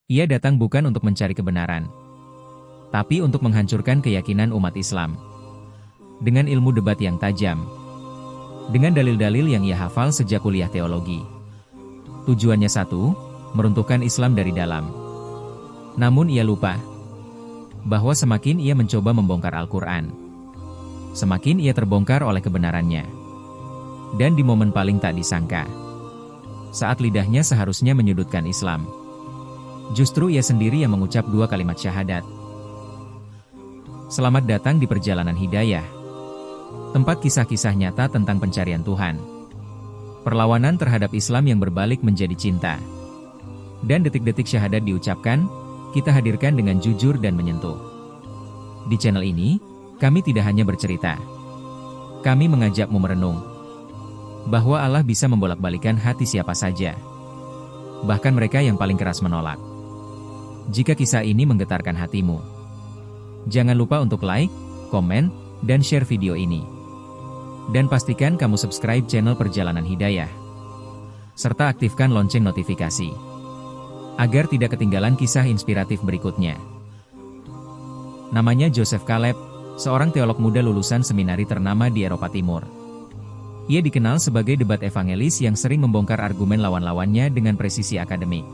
Ia datang bukan untuk mencari kebenaran, tapi untuk menghancurkan keyakinan umat Islam. Dengan ilmu debat yang tajam, dengan dalil-dalil yang ia hafal sejak kuliah teologi. Tujuannya satu, meruntuhkan Islam dari dalam. Namun ia lupa bahwa semakin ia mencoba membongkar Al-Quran, semakin ia terbongkar oleh kebenarannya. Dan di momen paling tak disangka, saat lidahnya seharusnya menyudutkan Islam, justru ia sendiri yang mengucap 2 kalimat syahadat. Selamat datang di Perjalanan Hidayah, tempat kisah-kisah nyata tentang pencarian Tuhan, perlawanan terhadap Islam yang berbalik menjadi cinta. Dan detik-detik syahadat diucapkan, kita hadirkan dengan jujur dan menyentuh. Di channel ini, kami tidak hanya bercerita. Kami mengajakmu merenung bahwa Allah bisa membolak-balikan hati siapa saja, bahkan mereka yang paling keras menolak. Jika kisah ini menggetarkan hatimu, jangan lupa untuk like, komen, dan share video ini. Dan pastikan kamu subscribe channel Perjalanan Hidayah, serta aktifkan lonceng notifikasi, agar tidak ketinggalan kisah inspiratif berikutnya. Namanya Joseph Caleb, seorang teolog muda lulusan seminari ternama di Eropa Timur. Ia dikenal sebagai debat evangelis yang sering membongkar argumen lawan-lawannya dengan presisi akademik.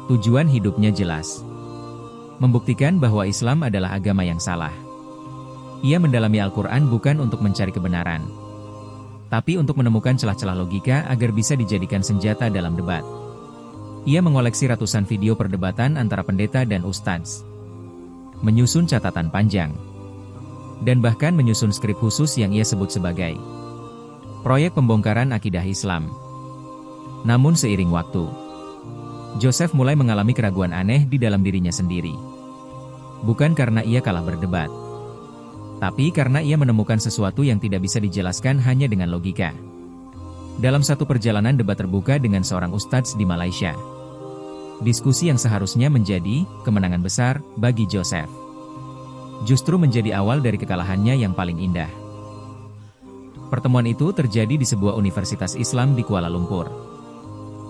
Tujuan hidupnya jelas, membuktikan bahwa Islam adalah agama yang salah. Ia mendalami Al-Quran bukan untuk mencari kebenaran, tapi untuk menemukan celah-celah logika agar bisa dijadikan senjata dalam debat. Ia mengoleksi ratusan video perdebatan antara pendeta dan ustadz, menyusun catatan panjang, dan bahkan menyusun skrip khusus yang ia sebut sebagai proyek pembongkaran akidah Islam. Namun seiring waktu, Joseph mulai mengalami keraguan aneh di dalam dirinya sendiri. Bukan karena ia kalah berdebat, tapi karena ia menemukan sesuatu yang tidak bisa dijelaskan hanya dengan logika. Dalam satu perjalanan debat terbuka dengan seorang ustadz di Malaysia, diskusi yang seharusnya menjadi kemenangan besar bagi Joseph, justru menjadi awal dari kekalahannya yang paling indah. Pertemuan itu terjadi di sebuah universitas Islam di Kuala Lumpur.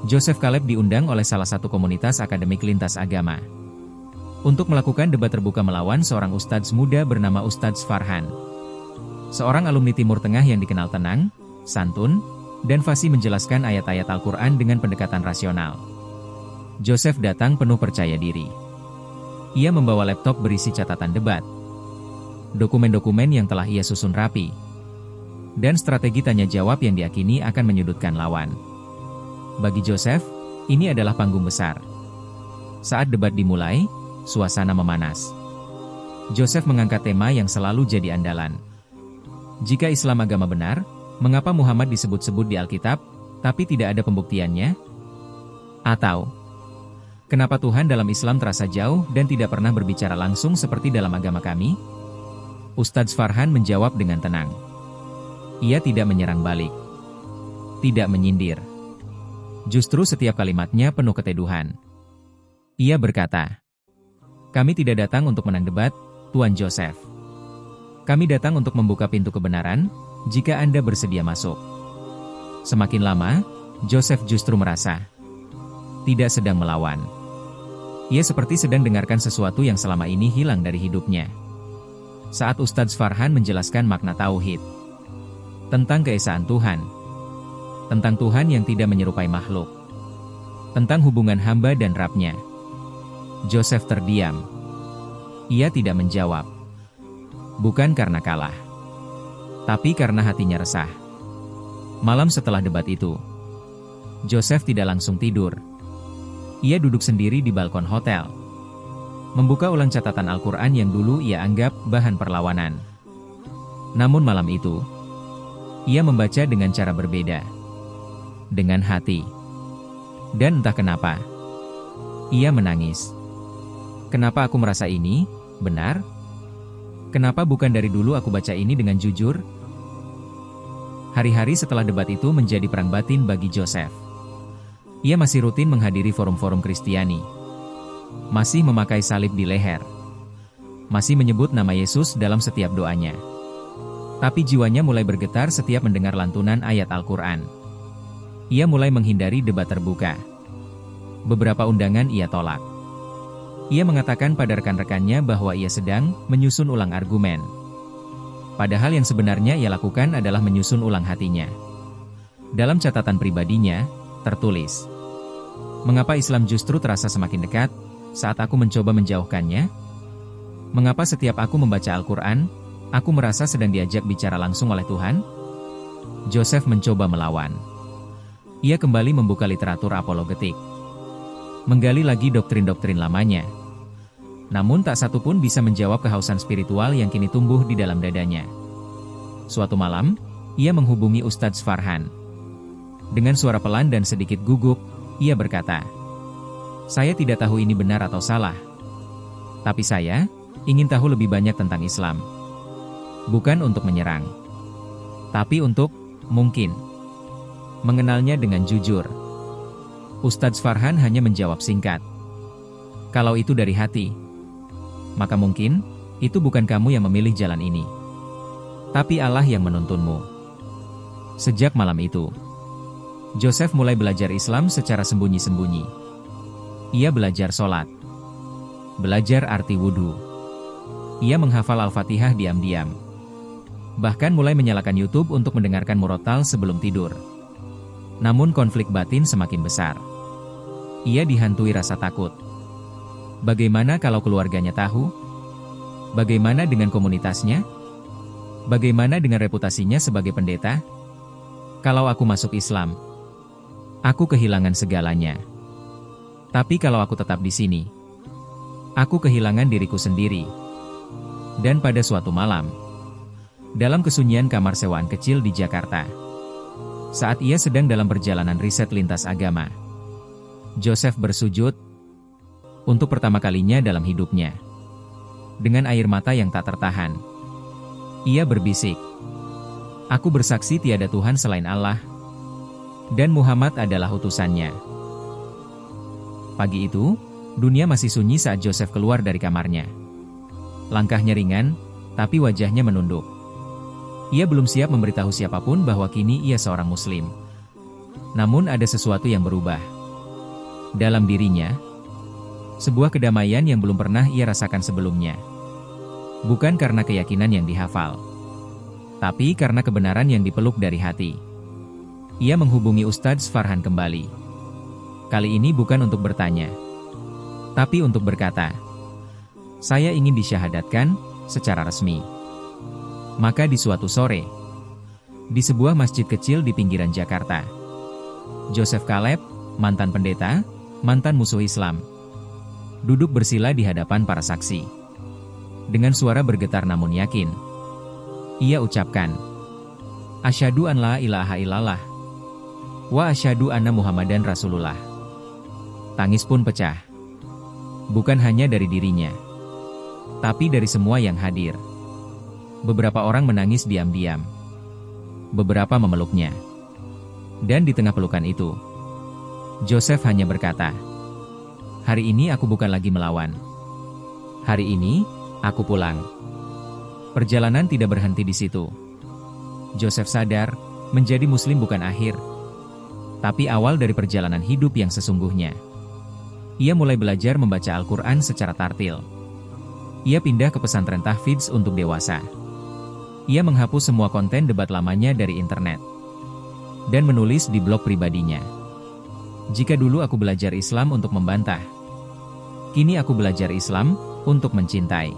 Joseph Caleb diundang oleh salah satu komunitas akademik lintas agama untuk melakukan debat terbuka melawan seorang ustadz muda bernama Ustadz Farhan, seorang alumni Timur Tengah yang dikenal tenang, santun, dan fasih menjelaskan ayat-ayat Al-Quran dengan pendekatan rasional. Joseph datang penuh percaya diri. Ia membawa laptop berisi catatan debat, dokumen-dokumen yang telah ia susun rapi, dan strategi tanya jawab yang diyakini akan menyudutkan lawan. Bagi Joseph, ini adalah panggung besar. Saat debat dimulai, suasana memanas. Joseph mengangkat tema yang selalu jadi andalan. Jika Islam agama benar, mengapa Muhammad disebut-sebut di Alkitab, tapi tidak ada pembuktiannya? Atau, kenapa Tuhan dalam Islam terasa jauh dan tidak pernah berbicara langsung seperti dalam agama kami? Ustadz Farhan menjawab dengan tenang. Ia tidak menyerang balik, tidak menyindir. Justru setiap kalimatnya penuh keteduhan. Ia berkata, kami tidak datang untuk menang debat, Tuan Joseph. Kami datang untuk membuka pintu kebenaran, jika Anda bersedia masuk. Semakin lama, Joseph justru merasa tidak sedang melawan. Ia seperti sedang dengarkan sesuatu yang selama ini hilang dari hidupnya. Saat Ustadz Farhan menjelaskan makna tauhid, tentang keesaan Tuhan, tentang Tuhan yang tidak menyerupai makhluk, tentang hubungan hamba dan Rabb-Nya, Joseph terdiam. Ia tidak menjawab, bukan karena kalah, tapi karena hatinya resah. Malam setelah debat itu, Joseph tidak langsung tidur. Ia duduk sendiri di balkon hotel, membuka ulang catatan Al-Quran yang dulu ia anggap bahan perlawanan. Namun malam itu, ia membaca dengan cara berbeda, dengan hati. Dan entah kenapa, ia menangis. Kenapa aku merasa ini benar? Kenapa bukan dari dulu aku baca ini dengan jujur? Hari-hari setelah debat itu menjadi perang batin bagi Joseph. Ia masih rutin menghadiri forum-forum Kristiani, masih memakai salib di leher, masih menyebut nama Yesus dalam setiap doanya. Tapi jiwanya mulai bergetar setiap mendengar lantunan ayat Al-Quran. Ia mulai menghindari debat terbuka. Beberapa undangan ia tolak. Ia mengatakan pada rekan-rekannya bahwa ia sedang menyusun ulang argumen. Padahal yang sebenarnya ia lakukan adalah menyusun ulang hatinya. Dalam catatan pribadinya, tertulis, "Mengapa Islam justru terasa semakin dekat saat aku mencoba menjauhkannya? Mengapa setiap aku membaca Al-Quran, aku merasa sedang diajak bicara langsung oleh Tuhan?" Joseph mencoba melawan. Ia kembali membuka literatur apologetik, menggali lagi doktrin-doktrin lamanya. Namun tak satu pun bisa menjawab kehausan spiritual yang kini tumbuh di dalam dadanya. Suatu malam, ia menghubungi Ustadz Farhan. Dengan suara pelan dan sedikit gugup, ia berkata, "Saya tidak tahu ini benar atau salah. Tapi saya ingin tahu lebih banyak tentang Islam. Bukan untuk menyerang, tapi untuk, mungkin, mengenalnya dengan jujur." Ustadz Farhan hanya menjawab singkat, "Kalau itu dari hati, maka mungkin, itu bukan kamu yang memilih jalan ini. Tapi Allah yang menuntunmu." Sejak malam itu, Joseph mulai belajar Islam secara sembunyi-sembunyi. Ia belajar sholat, belajar arti wudhu. Ia menghafal Al-Fatihah diam-diam. Bahkan mulai menyalakan YouTube untuk mendengarkan murotal sebelum tidur. Namun konflik batin semakin besar. Ia dihantui rasa takut. Bagaimana kalau keluarganya tahu? Bagaimana dengan komunitasnya? Bagaimana dengan reputasinya sebagai pendeta? Kalau aku masuk Islam, aku kehilangan segalanya. Tapi kalau aku tetap di sini, aku kehilangan diriku sendiri. Dan pada suatu malam, dalam kesunyian kamar sewaan kecil di Jakarta, saat ia sedang dalam perjalanan riset lintas agama, Joseph bersujud untuk pertama kalinya dalam hidupnya. Dengan air mata yang tak tertahan, ia berbisik, "Aku bersaksi tiada Tuhan selain Allah, dan Muhammad adalah utusannya." Pagi itu, dunia masih sunyi saat Joseph keluar dari kamarnya. Langkahnya ringan, tapi wajahnya menunduk. Ia belum siap memberitahu siapapun bahwa kini ia seorang Muslim. Namun ada sesuatu yang berubah. Dalam dirinya, sebuah kedamaian yang belum pernah ia rasakan sebelumnya. Bukan karena keyakinan yang dihafal, tapi karena kebenaran yang dipeluk dari hati. Ia menghubungi Ustadz Farhan kembali. Kali ini bukan untuk bertanya, tapi untuk berkata, "Saya ingin disyahadatkan secara resmi." Maka di suatu sore, di sebuah masjid kecil di pinggiran Jakarta, Joseph Caleb, mantan pendeta, mantan musuh Islam, duduk bersila di hadapan para saksi. Dengan suara bergetar namun yakin, ia ucapkan, "Asyhadu an la ilaha illallah, wa asyhadu anna Muhammadan Rasulullah." Tangis pun pecah. Bukan hanya dari dirinya, tapi dari semua yang hadir. Beberapa orang menangis diam-diam. Beberapa memeluknya. Dan di tengah pelukan itu, Joseph hanya berkata, "Hari ini aku bukan lagi melawan. Hari ini, aku pulang." Perjalanan tidak berhenti di situ. Joseph sadar, menjadi Muslim bukan akhir, tapi awal dari perjalanan hidup yang sesungguhnya. Ia mulai belajar membaca Al-Quran secara tartil. Ia pindah ke pesantren tahfidz untuk dewasa. Ia menghapus semua konten debat lamanya dari internet, dan menulis di blog pribadinya, "Jika dulu aku belajar Islam untuk membantah, kini aku belajar Islam untuk mencintai."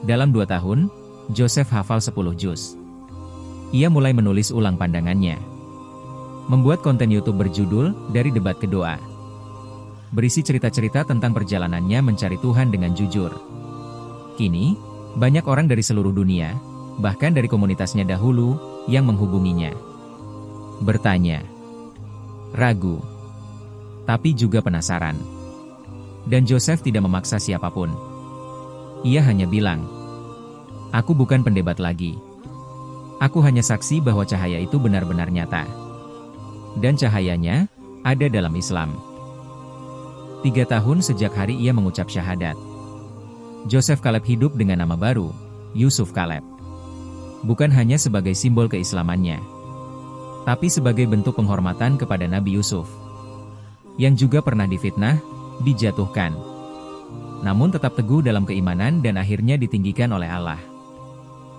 Dalam 2 tahun, Joseph hafal 10 juz. Ia mulai menulis ulang pandangannya. Membuat konten YouTube berjudul, "Dari Debat ke Doa." Berisi cerita-cerita tentang perjalanannya mencari Tuhan dengan jujur. Kini, banyak orang dari seluruh dunia, bahkan dari komunitasnya dahulu, yang menghubunginya. Bertanya, ragu, tapi juga penasaran. Dan Joseph tidak memaksa siapapun. Ia hanya bilang, "Aku bukan pendebat lagi. Aku hanya saksi bahwa cahaya itu benar-benar nyata. Dan cahayanya ada dalam Islam." 3 tahun sejak hari ia mengucap syahadat, Joseph Caleb hidup dengan nama baru, Yusuf Caleb. Bukan hanya sebagai simbol keislamannya, tapi sebagai bentuk penghormatan kepada Nabi Yusuf, yang juga pernah difitnah, dijatuhkan, namun tetap teguh dalam keimanan dan akhirnya ditinggikan oleh Allah.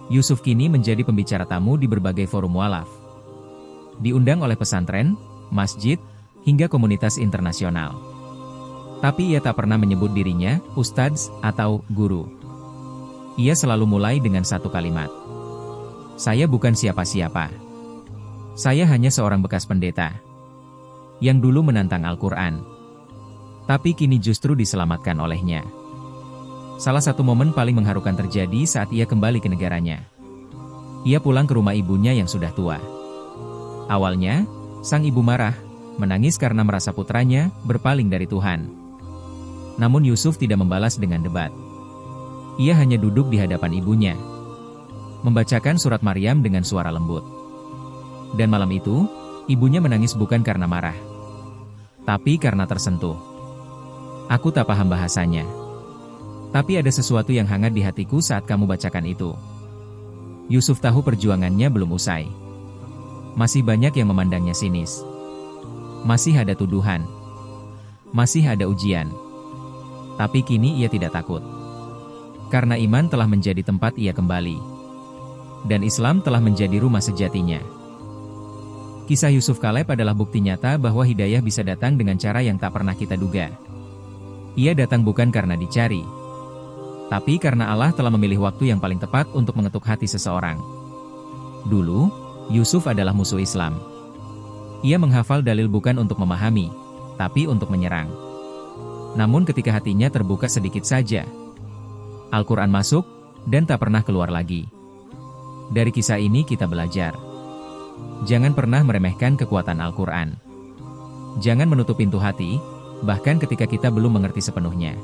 Yusuf kini menjadi pembicara tamu di berbagai forum mualaf. Diundang oleh pesantren, masjid, hingga komunitas internasional. Tapi ia tak pernah menyebut dirinya ustadz atau guru. Ia selalu mulai dengan satu kalimat. Saya bukan siapa-siapa. Saya hanya seorang bekas pendeta yang dulu menantang Al-Quran, tapi kini justru diselamatkan olehnya. Salah satu momen paling mengharukan terjadi saat ia kembali ke negaranya. Ia pulang ke rumah ibunya yang sudah tua. Awalnya, sang ibu marah, menangis karena merasa putranya berpaling dari Tuhan. Namun Yusuf tidak membalas dengan debat. Ia hanya duduk di hadapan ibunya, membacakan surat Maryam dengan suara lembut. Dan malam itu, ibunya menangis bukan karena marah, tapi karena tersentuh. Aku tak paham bahasanya, tapi ada sesuatu yang hangat di hatiku saat kamu bacakan itu. Yusuf tahu perjuangannya belum usai. Masih banyak yang memandangnya sinis. Masih ada tuduhan. Masih ada ujian. Tapi kini ia tidak takut. Karena iman telah menjadi tempat ia kembali. Dan Islam telah menjadi rumah sejatinya. Kisah Yusuf Kaleb adalah bukti nyata bahwa hidayah bisa datang dengan cara yang tak pernah kita duga. Ia datang bukan karena dicari, tapi karena Allah telah memilih waktu yang paling tepat untuk mengetuk hati seseorang. Dulu, Yusuf adalah musuh Islam. Ia menghafal dalil bukan untuk memahami, tapi untuk menyerang. Namun ketika hatinya terbuka sedikit saja, Al-Quran masuk, dan tak pernah keluar lagi. Dari kisah ini kita belajar. Jangan pernah meremehkan kekuatan Al-Quran. Jangan menutup pintu hati, bahkan ketika kita belum mengerti sepenuhnya.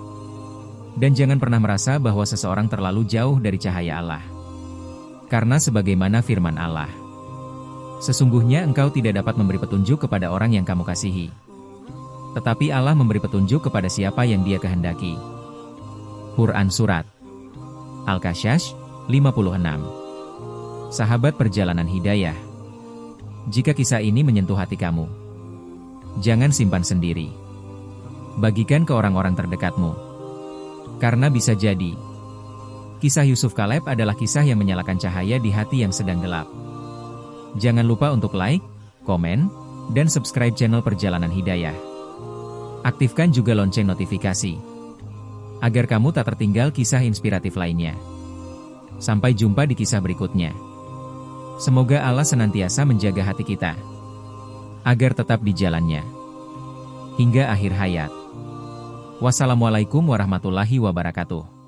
Dan jangan pernah merasa bahwa seseorang terlalu jauh dari cahaya Allah. Karena sebagaimana firman Allah, sesungguhnya engkau tidak dapat memberi petunjuk kepada orang yang kamu kasihi. Tetapi Allah memberi petunjuk kepada siapa yang Dia kehendaki. Quran Surat Al-Kasyash 56. Sahabat perjalanan hidayah, jika kisah ini menyentuh hati kamu, jangan simpan sendiri. Bagikan ke orang-orang terdekatmu. Karena bisa jadi, kisah Yusuf Kaleb adalah kisah yang menyalakan cahaya di hati yang sedang gelap. Jangan lupa untuk like, komen, dan subscribe channel Perjalanan Hidayah. Aktifkan juga lonceng notifikasi, agar kamu tak tertinggal kisah inspiratif lainnya. Sampai jumpa di kisah berikutnya. Semoga Allah senantiasa menjaga hati kita, agar tetap di jalannya, hingga akhir hayat. Wassalamualaikum warahmatullahi wabarakatuh.